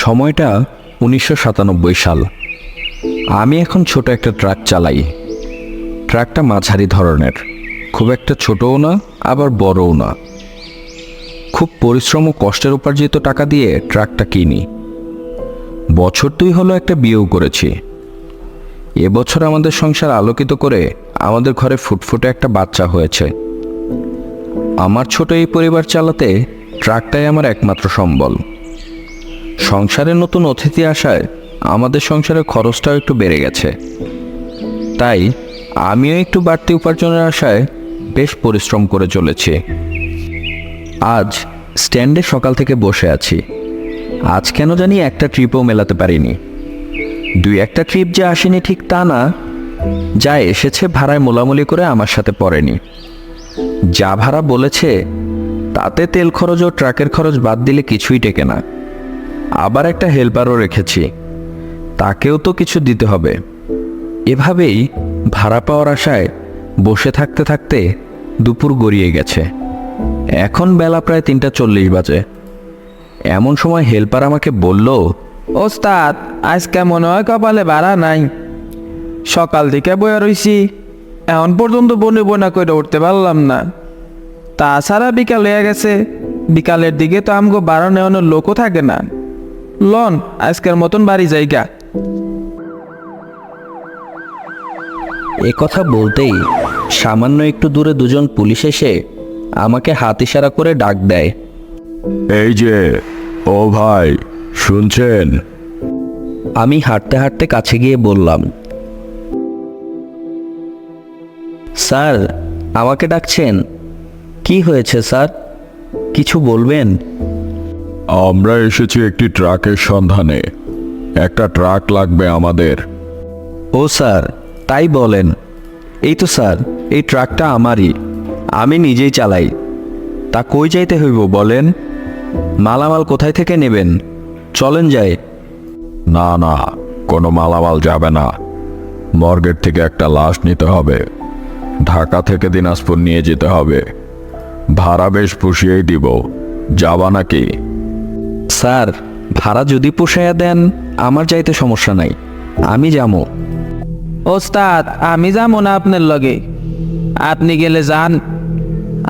সময়টা 1997 সাল। আমি এখন ছোট একটা ট্রাক চালাই। ট্রাকটা মাঝারি ধরনের, খুব একটা ছোটও না আবার বড়ও না। খুব পরিশ্রম ও কষ্টের উপার্জিত টাকা দিয়ে ট্রাকটা কিনি। বছর 2 হলো একটা বিয়েও করেছি। এবছর আমাদের সংসার আলোকিত করে আমাদের ঘরে ফুটফুটে একটা বাচ্চা হয়েছে। আমার ছোট এই পরিবার চালাতে ট্রাকটাই আমার একমাত্র সম্বল। সংসারে নতুন অতিথি আসায় আমাদের সংসারের খরচটাও একটু বেড়ে গেছে। তাই আমিও একটু বাড়তি উপার্জনের আশায় বেশ পরিশ্রম করে চলেছি। আজ স্ট্যান্ডে সকাল থেকে বসে আছি। আজ কেন জানি একটা ট্রিপও মেলাতে পারিনি। 2-1টা ট্রিপ যে আসেনি ঠিক তা না, যা এসেছে ভাড়ায় মোলামুলি করে আমার সাথে পড়েনি। যা ভাড়া বলেছে তাতে তেল খরচ ও ট্রাকের খরচ বাদ দিলে কিছুই টেকে না। আবার একটা হেল্পারও রেখেছি, তাকেও তো কিছু দিতে হবে। এভাবেই ভাড়া পাওয়ার আশায় বসে থাকতে থাকতে দুপুর গড়িয়ে গেছে। এখন বেলা প্রায় 3:40 বাজে। এমন সময় হেল্পার আমাকে বলল, ওস্তাদ, আজকে মনে হয় কপালে ভাড়া নাই। সকাল থেকে বয়ে রইছি, এখন পর্যন্ত বনে বনা করে উঠতে পারলাম না। তাছাড়া বিকাল হয়ে গেছে, বিকালের দিকে তো আমগো ভাড়া নেওয়ানোর লোকও থাকে না। লন আজকের মতন বাড়ি জায়গা। এ কথা বলতেই সামান্য একটু দূরে দুজন পুলিশ এসে আমাকে হাত ইশারা করে ডাক দেয়। এই যে, ও ভাই, শুনছেন? আমি হাঁটতে হাঁটতে কাছে গিয়ে বললাম, স্যার আমাকে ডাকছেন? কি হয়েছে স্যার, কিছু বলবেন? আমরা এসেছি একটি ট্রাকের সন্ধানে। একটা ট্রাক লাগবে আমাদের। ও স্যার, তাই বলেন। এই তো স্যার, এই ট্রাকটা আমারই, আমি নিজেই চালাই। তা কই যাইতে হইব বলেন? মালামাল কোথায় থেকে নেবেন? চলেন যাই। না না, কোনো মালামাল যাবে না। মর্গের থেকে একটা লাশ নিতে হবে। ঢাকা থেকে দিনাজপুর নিয়ে যেতে হবে। ভাড়া বেশ পুষিয়েই দিব। যাবা নাকি? স্যার, ভাড়া যদি পোষাইয়া দেন আমার যাইতে সমস্যা নাই, আমি যাবো। ওস্তাদ, আমি যাবো না আপনার লগে। আপনি গেলে যান,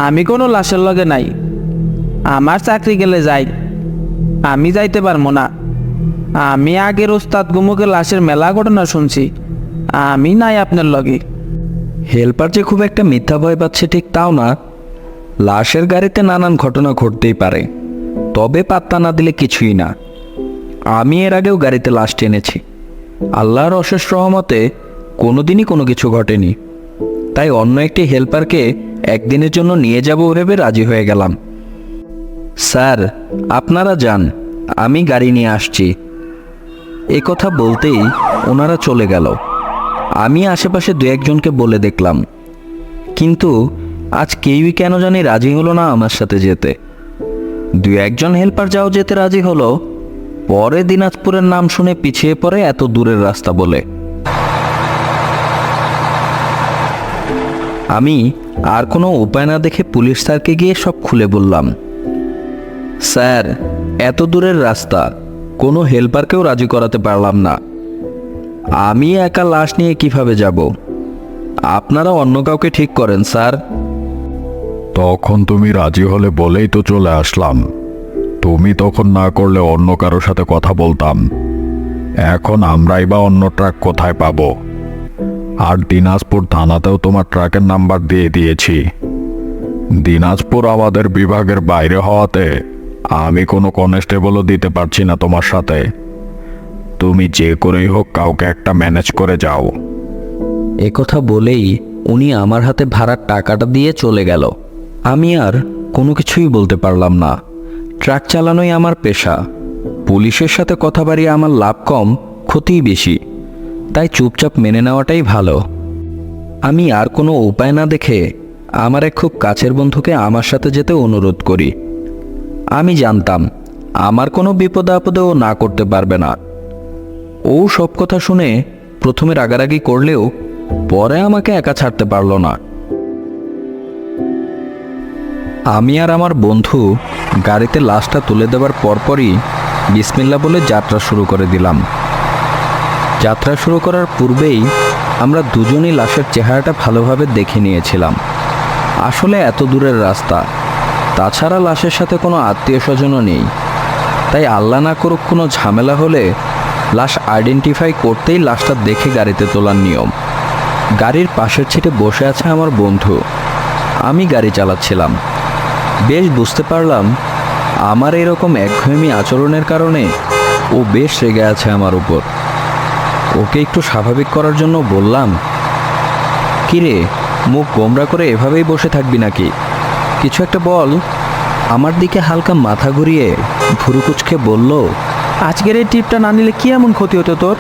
আমি কোনো লাশের লগে নাই। আমার চাকরি গেলে যাই, আমি যাইতে পারবো না। আমি আগের ওস্তাদ গুমুকে লাশের মেলা ঘটনা শুনছি, আমি নাই আপনার লগে। হেল্পার যে খুব একটা মিথ্যা ভয় পাচ্ছে ঠিক তাও না। লাশের গাড়িতে নানান ঘটনা ঘটতেই পারে, তবে পাত্তা না দিলে কিছুই না। আমি এর আগেও গাড়িতে লাশ টেনেছি, আল্লাহর অশেষ রহমতে কোনোদিনই কোনো কিছু ঘটেনি। তাই অন্য একটি হেল্পারকে একদিনের জন্য নিয়ে যাব ভেবে রাজি হয়ে গেলাম। স্যার আপনারা যান, আমি গাড়ি নিয়ে আসছি। এ কথা বলতেই ওনারা চলে গেল। আমি আশেপাশে 2-1জনকে বলে দেখলাম, কিন্তু আজ কেউই কেন জানি রাজি হলো না আমার সাথে যেতে। 2-1জন হেল্পার যাও যেতে রাজি হলো, পরে দিনাজপুরের নাম শুনে পিছিয়ে পড়ে এত দূরের রাস্তা বলে। আমি আর কোনো উপায় না দেখে পুলিশ স্যারকে গিয়ে সব খুলে বললাম, স্যার এত দূরের রাস্তা, কোনো হেল্পারকেও রাজি করাতে পারলাম না। আমি একা লাশ নিয়ে কিভাবে যাব? আপনারা অন্য কাউকে ঠিক করেন স্যার। তখন তুমি রাজি হলে বলেই তো চলে আসলাম। তুমি তখন না করলে অন্য কারোর সাথে কথা বলতাম। এখন আমরাই বা অন্য ট্রাক কোথায় পাবো? আর দিনাজপুর থানাতেও তোমার ট্রাকের নাম্বার দিয়ে দিয়েছি। দিনাজপুর আমাদের বিভাগের বাইরে হওয়াতে আমি কোনো কনস্টেবলও দিতে পারছি না তোমার সাথে। তুমি যে করেই হোক কাউকে একটা ম্যানেজ করে যাও। এ কথা বলেই উনি আমার হাতে ভাড়ার টাকাটা দিয়ে চলে গেল। আমি আর কোনো কিছুই বলতে পারলাম না। ট্রাক চালানোই আমার পেশা। পুলিশের সাথে কথা বাড়িয়ে আমার লাভ কম, ক্ষতিই বেশি। তাই চুপচাপ মেনে নেওয়াটাই ভালো। আমি আর কোনো উপায় না দেখে আমার এক খুব কাছের বন্ধুকে আমার সাথে যেতে অনুরোধ করি। আমি জানতাম আমার কোনো বিপদে আপদে ও না করতে পারবে না। ও সব কথা শুনে প্রথমে রাগারাগি করলেও পরে আমাকে একা ছাড়তে পারল না। আমি আর আমার বন্ধু গাড়িতে লাশটা তুলে দেওয়ার পরপরই বিসমিল্লাহ বলে যাত্রা শুরু করে দিলাম। যাত্রা শুরু করার পূর্বেই আমরা দুজনই লাশের চেহারাটা ভালোভাবে দেখে নিয়েছিলাম। আসলে এত দূরের রাস্তা, তাছাড়া লাশের সাথে কোনো আত্মীয় স্বজনও নেই, তাই আল্লাহ না করুক কোনো ঝামেলা হলে লাশ আইডেন্টিফাই করতেই লাশটা দেখে গাড়িতে তোলার নিয়ম। গাড়ির পাশের সিটে বসে আছে আমার বন্ধু, আমি গাড়ি চালাচ্ছিলাম। বেশ বুঝতে পারলাম আমার এরকম একঘেয়েমি আচরণের কারণে ও বেশ রেগে আছে আমার উপর। ওকে একটু স্বাভাবিক করার জন্য বললাম, কিরে, মুখ গোমরা করে এভাবেই বসে থাকবি নাকি? কিছু একটা বল। আমার দিকে হালকা মাথা ঘুরিয়ে ভুরু কুচকে বলল, আজকের এই ট্রিপটা না নিলে কি এমন ক্ষতি হতো তোর?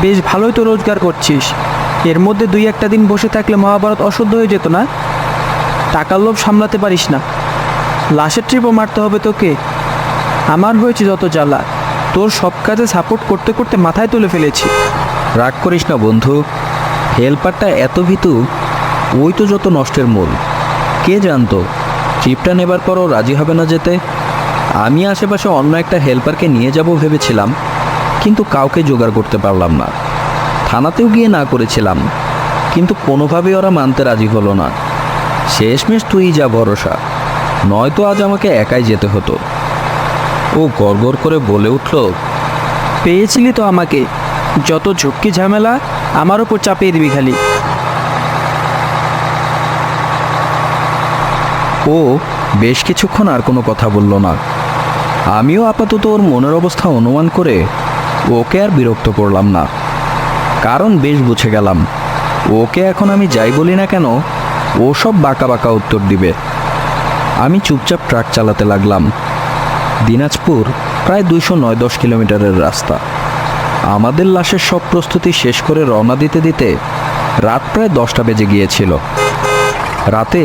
বেশ ভালোই তো রোজগার করছিস, এর মধ্যে 2-1 দিন বসে থাকলে মহাভারত অশুদ্ধ হয়ে যেত না? টাকার লোভ সামলাতে পারিস না, লাশের ট্রিপও মারতে হবে তোকে? আমার হয়েছে যত জ্বালা, তোর সব কাজে সাপোর্ট করতে করতে মাথায় তুলে ফেলেছি। রাগ করিস না বন্ধু, হেল্পারটা এত ভীতু, ওই তো যত নষ্টের মূল। কে জানতো ট্রিপটা নেবার পরও রাজি হবে না যেতে। আমি আশেপাশে অন্য একটা হেল্পারকে নিয়ে যাব ভেবেছিলাম, কিন্তু কাউকে জোগাড় করতে পারলাম না। থানাতেও গিয়ে না করেছিলাম, কিন্তু কোনোভাবেই ওরা মানতে রাজি হলো না। শেষমেশ তুই যা ভরসা, নয়তো আজ আমাকে একাই যেতে হতো। ও গড়গড় করে বলে উঠল, পেয়েছিলি তো আমাকে, যত ঝক্কি ঝামেলা আমার ওপর চাপিয়ে দিবি খালি। ও বেশ কিছুক্ষণ আর কোনো কথা বলল না। আমিও আপাতত ওর মনের অবস্থা অনুমান করে ওকে আর বিরক্ত করলাম না, কারণ বেশ বুঝে গেলাম ওকে এখন আমি যাই বলি না কেন ও সব বাঁকা বাঁকা উত্তর দিবে। আমি চুপচাপ ট্রাক চালাতে লাগলাম। দিনাজপুর প্রায় 209-10 কিলোমিটারের রাস্তা। আমাদের লাশের সব প্রস্তুতি শেষ করে রওনা দিতে দিতে রাত প্রায় 10টা বেজে গিয়েছিল। রাতে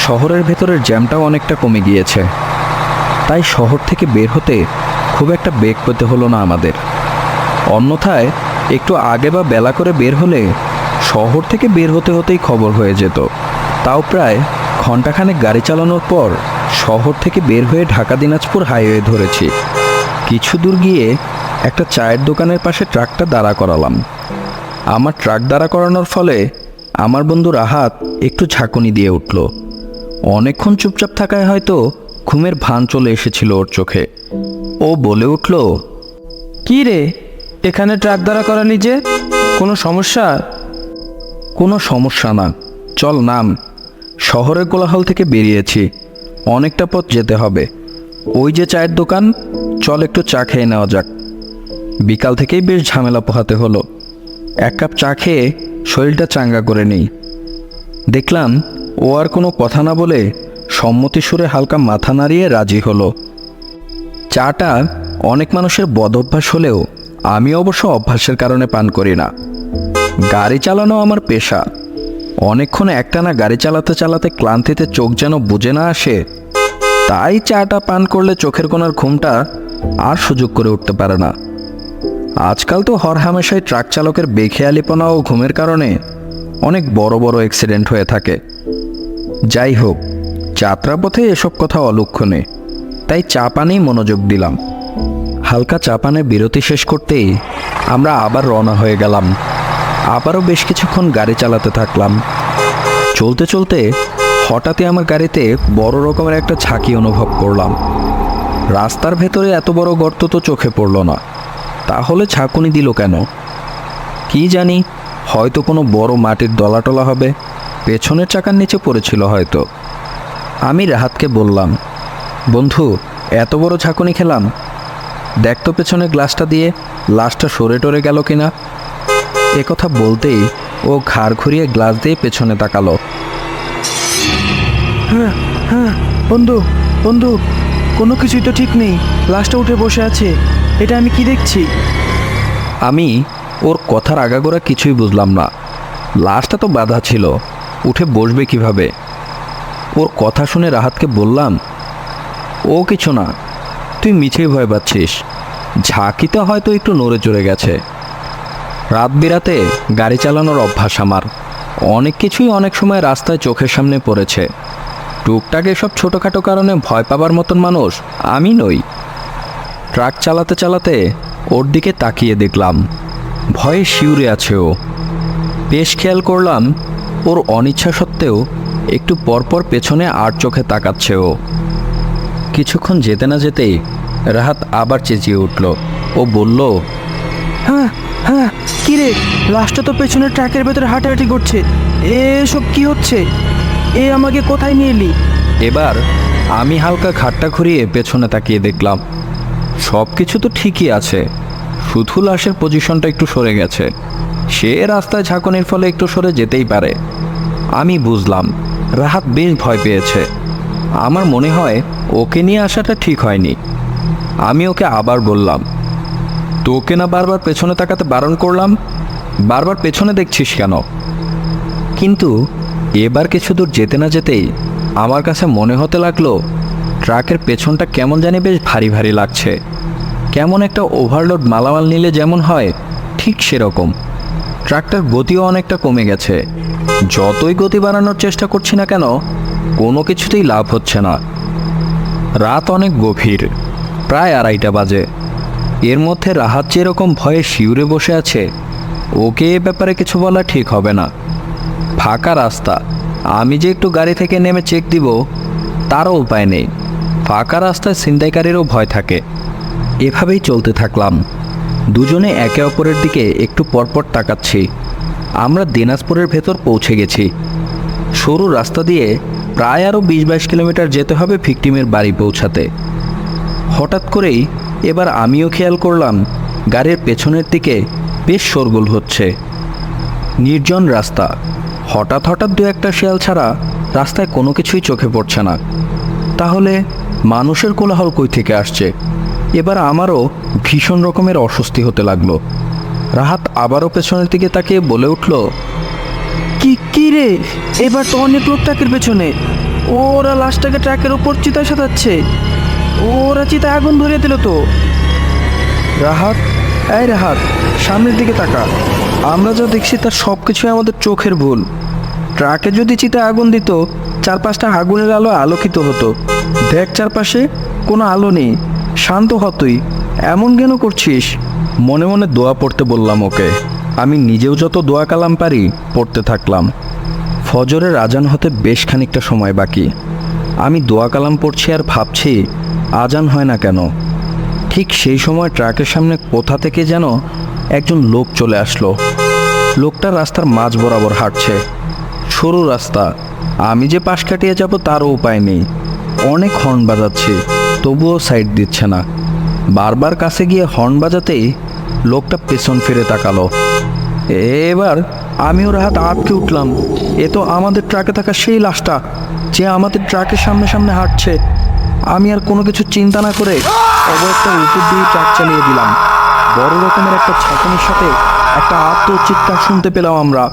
শহরের ভেতরের জ্যামটাও অনেকটা কমে গিয়েছে, তাই শহর থেকে বের হতে খুব একটা বেগ পেতে হলো না আমাদের। অন্যথায় একটু আগে বা বেলা করে বের হলে শহর থেকে বের হতে হতেই খবর হয়ে যেত। তাও প্রায় ঘন্টাখানেক গাড়ি চালানোর পর শহর থেকে বের হয়ে ঢাকা দিনাজপুর হাইওয়ে ধরেছি। কিছু দূর গিয়ে একটা চায়ের দোকানের পাশে ট্রাকটা দাঁড়া করালাম। আমার ট্রাক দাঁড়া করানোর ফলে আমার বন্ধু রাহাত একটু ঝাঁকুনি দিয়ে উঠল। অনেকক্ষণ চুপচাপ থাকায় হয়তো ঘুমের ভান চলে এসেছিল ওর চোখে। ও বলে উঠল, কি রে, এখানে ট্রাক দাঁড়া করালি যে, কোনো সমস্যা? কোনো সমস্যা না, চল নাম। শহরের কোলাহল থেকে বেরিয়েছি, অনেকটা পথ যেতে হবে। ওই যে চায়ের দোকান, চল একটু চা খেয়ে নেওয়া যাক। বিকাল থেকেই বেশ ঝামেলা পোহাতে হলো। 1 কাপ চা খেয়ে শরীরটা চাঙ্গা করে নেই। দেখলাম ও আর কোনো কথা না বলে সম্মতি সুরে হালকা মাথা নাড়িয়ে রাজি হলো। চাটা অনেক মানুষের বদ অভ্যাস হলেও আমি অবশ্য অভ্যাসের কারণে পান করি না। গাড়ি চালানো আমার পেশা। অনেকক্ষণ একটানা গাড়ি চালাতে চালাতে ক্লান্তিতে চোখ যেন বুঝে না আসে, তাই চাটা পান করলে চোখের কোণার ঘুমটা আর সুযোগ করে উঠতে পারে না। আজকাল তো হরহামেশাই ট্রাক চালকের বেখেয়ালিপনা ও ঘুমের কারণে অনেক বড় বড় অ্যাক্সিডেন্ট হয়ে থাকে। যাই হোক, যাত্রাপথে এসব কথা অলক্ষণে, তাই চা পানেই মনোযোগ দিলাম। হালকা চা পানে বিরতি শেষ করতেই আমরা আবার রওনা হয়ে গেলাম। আবারও বেশ কিছুক্ষণ গাড়ি চালাতে থাকলাম। চলতে চলতে হঠাৎই আমার গাড়িতে বড় রকমের একটা ঝাঁকি অনুভব করলাম। রাস্তার ভেতরে এত বড় গর্ত তো চোখে পড়ল না, তাহলে ঝাঁকুনি দিল কেন? কি জানি, হয়তো কোনো বড় মাটির দলাটলা হবে, পেছনের চাকার নিচে পড়েছিল হয়তো। আমি রাহাতকে বললাম, বন্ধু, এত বড় ঝাঁকুনি খেলাম, দেখ তো পেছনে গ্লাসটা দিয়ে লাশটা সরে টরে গেল কিনা। একথা বলতেই ও ঘাড় ঘুরিয়ে গ্লাস দিয়ে পেছনে তাকালো। হ্যাঁ হ্যাঁ, বন্ধু বন্ধু, কোনো কিছুই তো ঠিক নেই, লাশটা উঠে বসে আছে, এটা আমি কি দেখছি? আমি ওর কথার আগাগোড়া কিছুই বুঝলাম না। লাশটা তো বাঁধা ছিল, উঠে বসবে কিভাবে? ওর কথা শুনে রাহাতকে বললাম, ও কিছু না, তুই মিছেই ভয় পাচ্ছিস, ঝাঁকিতে হয়তো একটু নড়ে চড়ে গেছে। রাত বিরাতে গাড়ি চালানোর অভ্যাস আমার, অনেক কিছুই অনেক সময় রাস্তায় চোখের সামনে পড়েছে। টুকটাক এসব ছোটোখাটো কারণে ভয় পাবার মতন মানুষ আমি নই। ট্রাক চালাতে চালাতে ওর দিকে তাকিয়ে দেখলাম ভয়ে শিউরে আছে ও। বেশ খেয়াল করলাম ওর অনিচ্ছা সত্ত্বেও একটু পরপর পেছনে আর চোখে তাকাচ্ছে ও। কিছুক্ষণ যেতে না যেতেই রাহাত আবার চেঁচিয়ে উঠল। ও বলল, হ্যাঁ হ্যাঁ, কি রে, লাশটা তো পেছনের ট্রাকের ভেতরে হাঁটাহাঁটি করছে। এসব কি হচ্ছে? এ আমাকে কোথায় নিয়ে এলি? এবার আমি হালকা ঘাটটা ঘুরিয়ে পেছনে তাকিয়ে দেখলাম সব কিছু তো ঠিকই আছে, শুধু লাশের পজিশনটা একটু সরে গেছে। সে রাস্তায় ঝাঁকুনির ফলে একটু সরে যেতেই পারে। আমি বুঝলাম রাহাত বেশ ভয় পেয়েছে। আমার মনে হয় ওকে নিয়ে আসাটা ঠিক হয়নি। আমি ওকে আবার বললাম, তোকে না বারবার পেছনে তাকাতে বারণ করলাম, বারবার পেছনে দেখছিস কেন? কিন্তু এবার কিছু দূর যেতে না যেতেই আমার কাছে মনে হতে লাগলো ট্রাকের পেছনটা কেমন জানি বেশ ভারী ভারী লাগছে। কেমন একটা ওভারলোড মালামাল নিলে যেমন হয় ঠিক সেরকম। ট্রাকটার গতিও অনেকটা কমে গেছে। যতই গতি বাড়ানোর চেষ্টা করছি না কেন কোনো কিছুতেই লাভ হচ্ছে না। রাত অনেক গভীর, প্রায় 2:30 বাজে। এর মধ্যে রাহাত যেরকম ভয়ে শিউরে বসে আছে, ওকে এ ব্যাপারে কিছু বলা ঠিক হবে না। ফাঁকা রাস্তা, আমি যে একটু গাড়ি থেকে নেমে চেক দিব তারও উপায় নেই। ফাঁকা রাস্তায় ছিনতাইকারীরও ভয় থাকে। এভাবেই চলতে থাকলাম। দুজনে একে অপরের দিকে একটু পরপর তাকাচ্ছি। আমরা দিনাজপুরের ভেতর পৌঁছে গেছি। সরু রাস্তা দিয়ে প্রায় আরও 20-22 কিলোমিটার যেতে হবে ভিকটিমের বাড়ি পৌঁছাতে। হঠাৎ করেই এবার আমিও খেয়াল করলাম গাড়ির পেছনের দিকে বেশ শোরগোল হচ্ছে। নির্জন রাস্তা, হঠাৎ হঠাৎ দু একটা শেয়াল ছাড়া রাস্তায় কোনো কিছুই চোখে পড়ছে না। তাহলে মানুষের কোলাহল কই থেকে আসছে? এবার আমারও ভীষণ রকমের অস্বস্তি হতে লাগলো। রাহাত আবারও পেছনের দিকে তাকিয়ে বলে উঠল, কি রে, এবার তো অনেক লোক ট্রাকের পেছনে। ওরা লাশটাকে ট্রাকের উপর চিতায় সাজাচ্ছে। ওরা চিতায় আগুন ধরিয়ে দিল তো। রাহাত, এই রাহাত, সামনের দিকে তাকা। আমরা যা দেখছি তার সব কিছুই আমাদের চোখের ভুল। ট্রাকে যদি চিতায় আগুন দিত, চারপাশটা আগুনের আলো আলোকিত হতো। দেখ চারপাশে কোনো আলো নেই। শান্ত হ তুই, এমন কেন করছিস? মনে মনে দোয়া পড়তে বললাম ওকে। আমি নিজেও যত দোয়া কালাম পারি পড়তে থাকলাম। ফজরের আজান হতে বেশ খানিকটা সময় বাকি। আমি দোয়া কালাম পড়ছি আর ভাবছি আজান হয় না কেন। ঠিক সেই সময় ট্রাকের সামনে কোথা থেকে যেন একজন লোক চলে আসলো। লোকটা রাস্তার মাঝ বরাবর হাঁটছে। সরু রাস্তা, আমি যে পাশ কাটিয়ে যাব তারও উপায় নেই। অনেক হর্ন বাজাচ্ছি, তবুও সাইড দিচ্ছে না। বারবার কাছে গিয়ে হর্ন বাজাতেই লোকটা পেছন ফিরে তাকালো। এবার আমিও রাহাত আটকে উঠলাম। এ তো আমাদের ট্রাকে থাকা সেই লাশটা, যে আমাদের ট্রাকের সামনে সামনে হাঁটছে। আমি আর কোনো কিছু চিন্তা না করে অবস্থার উপর দিয়ে ট্রাক চালিয়ে দিলাম। বড় রকমের একটা ঝাঁকুনির সাথে একটা আত্মচিৎকার শুনতে পেলাম আমরা।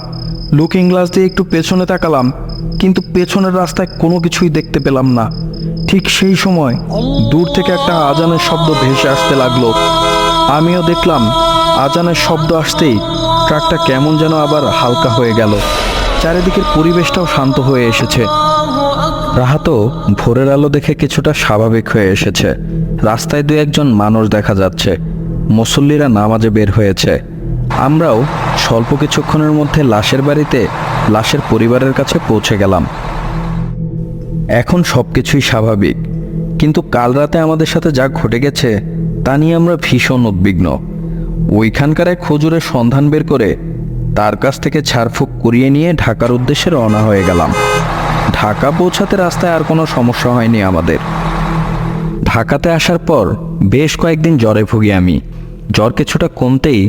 লুকিং গ্লাস দিয়ে একটু পেছনে তাকালাম, কিন্তু পেছনের রাস্তায় কোনো কিছুই দেখতে পেলাম না। ঠিক সেই সময় দূর থেকে একটা আজানের শব্দ ভেসে আসতে লাগলো। আমিও দেখলাম আজানের শব্দ আসতেই ট্রাকটা কেমন যেন আবার হালকা হয়ে গেল। চারিদিকের পরিবেশটাও শান্ত হয়ে এসেছে। রাহাতও ভোরের আলো দেখে কিছুটা স্বাভাবিক হয়ে এসেছে। রাস্তায় দু একজন মানুষ দেখা যাচ্ছে। মুসল্লিরা নামাজে বের হয়েছে। আমরাও স্বল্প কিছুক্ষণের মধ্যে লাশের বাড়িতে লাশের পরিবারের কাছে পৌঁছে গেলাম। এখন সব কিছুই স্বাভাবিক, কিন্তু কাল রাতে আমাদের সাথে যা ঘটে গেছে তা নিয়ে আমরা ভীষণ উদ্বিগ্ন। ওইখানকার এক হুজুরের সন্ধান বের করে তার কাছ থেকে ঝাড়ফুঁক করিয়ে নিয়ে ঢাকার উদ্দেশ্যে রওনা হয়ে গেলাম। ঢাকা পৌঁছাতে রাস্তায় আর কোনো সমস্যা হয়নি আমাদের। ঢাকাতে আসার পর বেশ কয়েকদিন জ্বরে ভুগি আমি। জ্বর কিছুটা কমতেই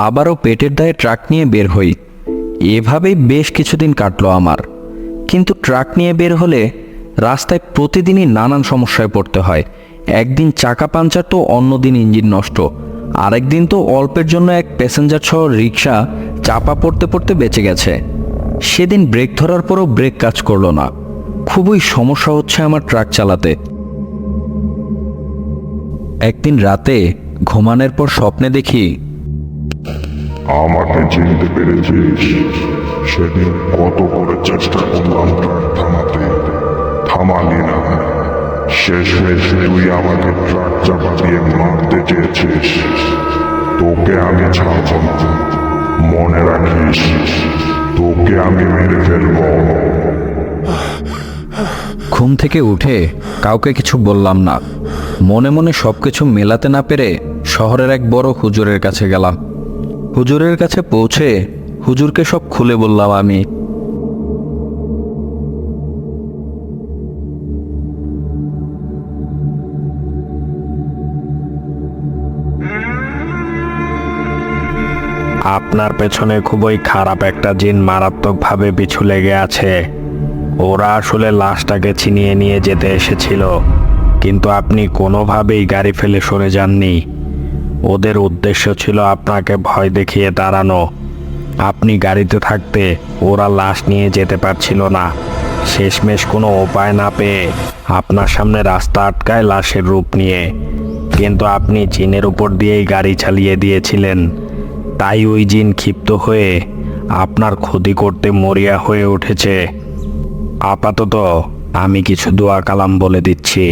আবারও পেটের দায়ে ট্রাক নিয়ে বের হই। এভাবেই বেশ কিছুদিন কাটলো আমার। কিন্তু ট্রাক নিয়ে বের হলে রাস্তায় প্রতিদিনই নানান সমস্যায় পড়তে হয়। একদিন চাকা পাঞ্চার তো অন্যদিন ইঞ্জিন নষ্ট। আরেকদিন তো অল্পের জন্য এক প্যাসেঞ্জার সহ রিক্সা চাপা পড়তে পড়তে বেঁচে গেছে। সেদিন ব্রেক ধরার পরও ব্রেক কাজ করলো না। খুবই সমস্যা হচ্ছে আমার ট্রাক চালাতে। একদিন রাতে ঘুমানোর পর স্বপ্নে দেখি আমাকে চিনতে পেরেছিস? সেদিন কত করে চেষ্টা করলাম ট্রাক থামাতে, থামালি না। শেষমেশ তুই আমাকে ট্রাক চাপা দিয়ে মারতে চেয়েছিস। তোকে আমি ছাড়ব না, মনে রাখিস, তোকে আমি মেরে ফেলবো। ঘুম থেকে উঠে কাউকে কিছু বললাম না। মনে মনে সব কিছু মেলাতে না পেরে শহরের এক বড় হুজুরের কাছে গেলাম। হুজুরের কাছে পৌঁছে হুজুরকে সব খুলে বললাম আমি। আপনার পেছনে খুবই খারাপ একটা জিন মারাত্মকভাবে পিছু লেগে আছে। ওরা আসলে লাশটাকে ছিনিয়ে নিয়ে যেতে এসেছিল, কিন্তু আপনি কোনোভাবেই গাড়ি ফেলে সরে যাননি। ওদের উদ্দেশ্য ছিল আপনাকে ভয় দেখিয়ে তাড়ানো। আপনি গাড়িতে থাকতে ওরা লাশ নিয়ে যেতে পারছিল না। শেষমেশ কোনো উপায় না পেয়ে আপনার সামনে রাস্তা আটকায় লাশের রূপ নিয়ে, কিন্তু আপনি জিনের উপর দিয়েই গাড়ি চালিয়ে দিয়েছিলেন। তাই ওই জিন ক্ষিপ্ত হয়ে আপনার ক্ষতি করতে মরিয়া হয়ে উঠেছে। আপাতত আমি কিছু দোয়া কালাম বলে দিচ্ছি,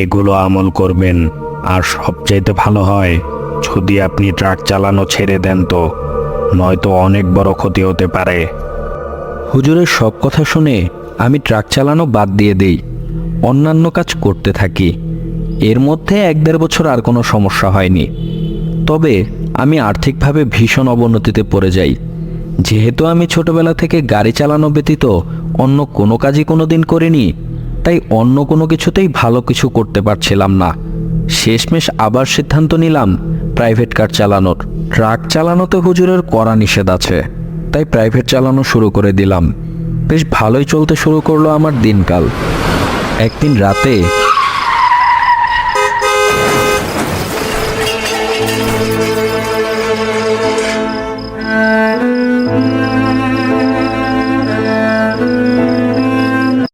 এগুলো আমল করবেন। আর সবচাইতে ভালো হয় যদি আপনি ট্রাক চালানো ছেড়ে দেন, তো নয়তো অনেক বড় ক্ষতি হতে পারে। হুজুরের সব কথা শুনে আমি ট্রাক চালানো বাদ দিয়ে দেই, অন্যান্য কাজ করতে থাকি। এর মধ্যে 1-1.5 বছর আর কোনো সমস্যা হয়নি। তবে আমি আর্থিকভাবে ভীষণ অবনতিতে পড়ে যাই। যেহেতু আমি ছোটবেলা থেকে গাড়ি চালানো ব্যতীত অন্য কোনো কাজই কোনো দিন করিনি, তাই অন্য কোনো কিছুতেই ভালো কিছু করতে পারছিলাম না। শেষমেশ আবার সিদ্ধান্ত নিলাম প্রাইভেট কার চালানোর। ট্রাক চালানোতে হুজুরের কড়া নিষেধ আছে, তাই প্রাইভেট চালানো শুরু করে দিলাম। বেশ ভালোই চলতে শুরু করলো আমার দিনকাল। একদিন রাতে